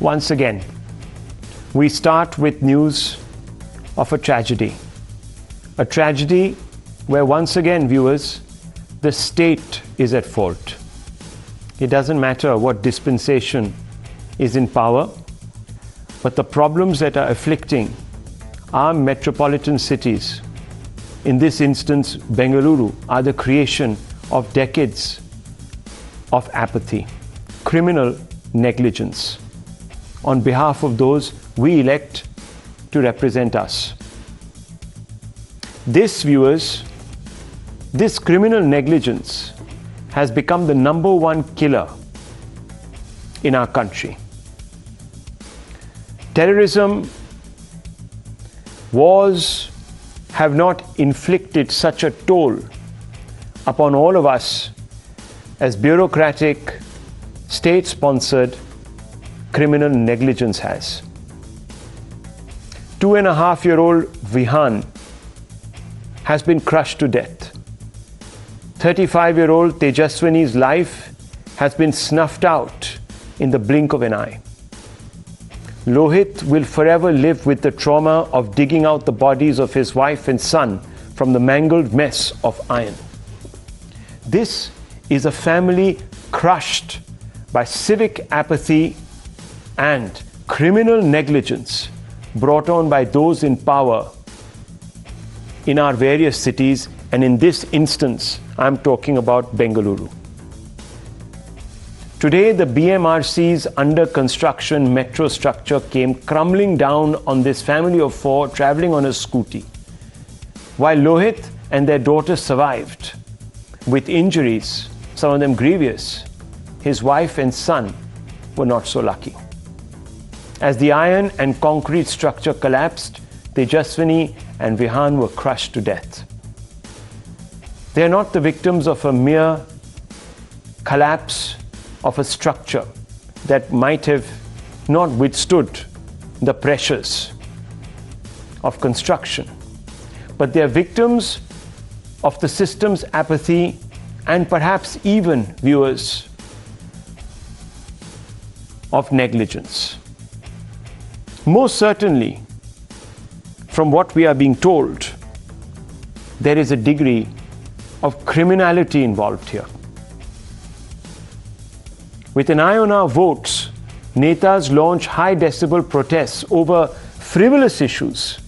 Once again, we start with news of a tragedy. A tragedy where once again, viewers, the state is at fault. It doesn't matter what dispensation is in power, but the problems that are afflicting our metropolitan cities, in this instance Bengaluru, are the creation of decades of apathy, criminal negligence on behalf of those we elect to represent us. This, viewers, this criminal negligence has become the #1 killer in our country. Terrorism, wars have not inflicted such a toll upon all of us as bureaucratic, state-sponsored criminal negligence has. 2.5-year-old Vihan has been crushed to death. 35-year-old Tejaswini's life has been snuffed out in the blink of an eye. Lohit will forever live with the trauma of digging out the bodies of his wife and son from the mangled mess of iron. This is a family crushed by civic apathy and criminal negligence brought on by those in power in our various cities, and in this instance, I'm talking about Bengaluru. Today, the BMRC's under construction metro structure came crumbling down on this family of 4 traveling on a scooty. While Lohit and their daughter survived with injuries, some of them grievous, his wife and son were not so lucky. As the iron and concrete structure collapsed, Tejaswini and Vihan were crushed to death. They are not the victims of a mere collapse of a structure that might have not withstood the pressures of construction, but they are victims of the system's apathy and perhaps even, viewers, of negligence. Most certainly, from what we are being told, there is a degree of criminality involved here. With an eye on our votes, Netas launch high decibel protests over frivolous issues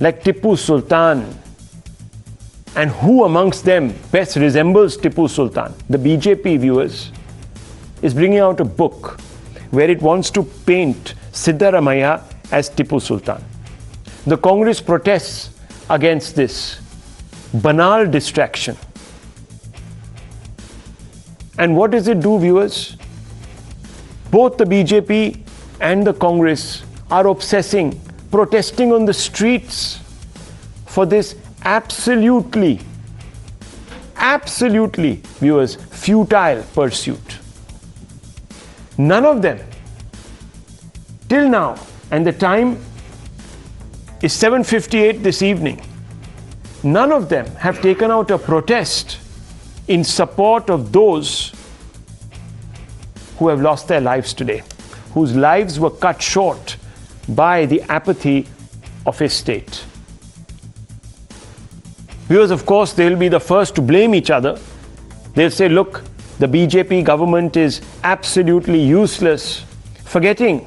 like Tipu Sultan, and who amongst them best resembles Tipu Sultan? The BJP, viewers, is bringing out a book where it wants to paint Siddaramaiah as Tipu Sultan. The Congress protests against this banal distraction. And what does it do, viewers? Both the BJP and the Congress are obsessing, protesting on the streets for this absolutely, viewers, futile pursuit. None of them, till now, and the time is 7:58 this evening, none of them have taken out a protest in support of those who have lost their lives today, whose lives were cut short by the apathy of his state. Viewers, of course, they'll be the first to blame each other. They'll say, look, the BJP government is absolutely useless, forgetting,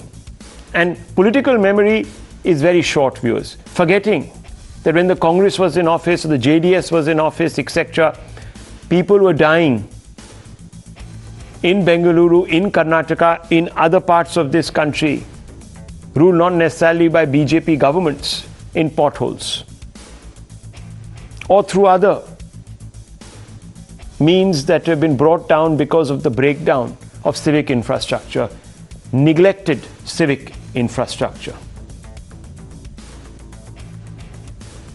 and political memory is very short, viewers, forgetting that when the Congress was in office, or the JDS was in office, etc., people were dying in Bengaluru, in Karnataka, in other parts of this country, ruled not necessarily by BJP governments, in potholes, or through other means that have been brought down because of the breakdown of civic infrastructure, neglected civic infrastructure.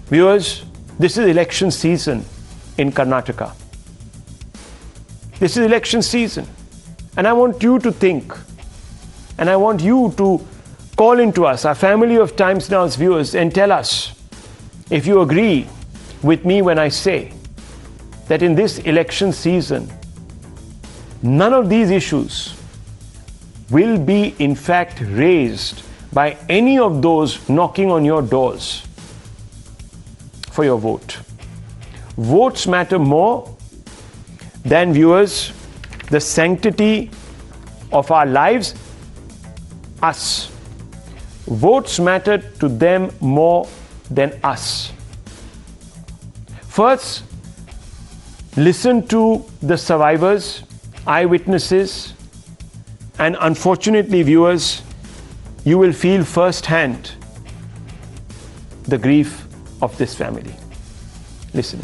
Viewers, this is election season in Karnataka. This is election season. And I want you to think, and I want you to call into us, our family of Times Now's viewers, and tell us if you agree with me when I say that in this election season, none of these issues, will be in fact raised by any of those knocking on your doors for your vote. Votes matter more than, viewers, the sanctity of our lives, us. Votes matter to them more than us. First, listen to the survivors, eyewitnesses, and unfortunately, viewers, you will feel firsthand the grief of this family. Listen.